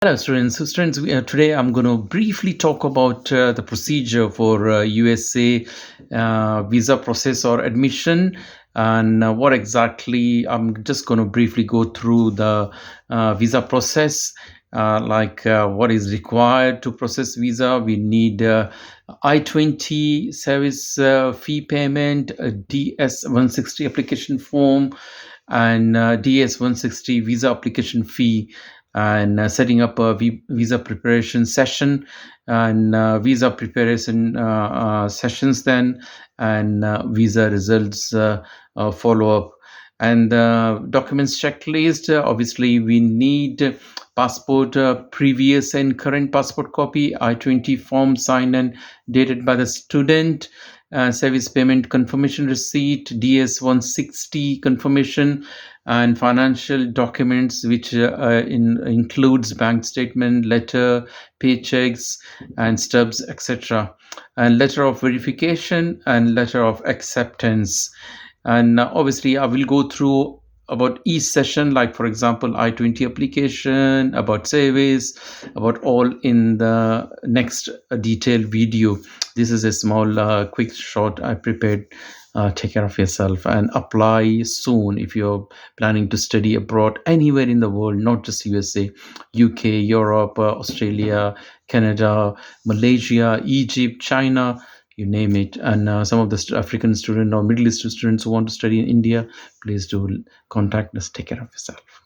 Hello, students. Today I'm going to briefly talk about the procedure for USA visa process or admission, and what exactly. I'm just going to briefly go through the visa process, what is required to process visa. We need I-20 service fee payment, a DS-160 application form, and DS-160 visa application fee, and setting up a visa preparation session, and visa preparation sessions then, and visa results follow up, and documents checklist. Obviously we need passport, previous and current passport copy, I-20 form signed and dated by the student, service payment confirmation receipt, DS-160 confirmation, and financial documents, which includes bank statement, letter, paychecks, and stubs, etc., and letter of verification and letter of acceptance. And obviously I will go through about each session, like for example I-20 application, about SEVIS, about all in the next detailed video. This is a small quick short I prepared. Take care of yourself and apply soon if you're planning to study abroad anywhere in the world, not just USA, UK, Europe, Australia, Canada, Malaysia, Egypt, China, you name it. And some of the African students or Middle Eastern students who want to study in India, please do contact us. Take care of yourself.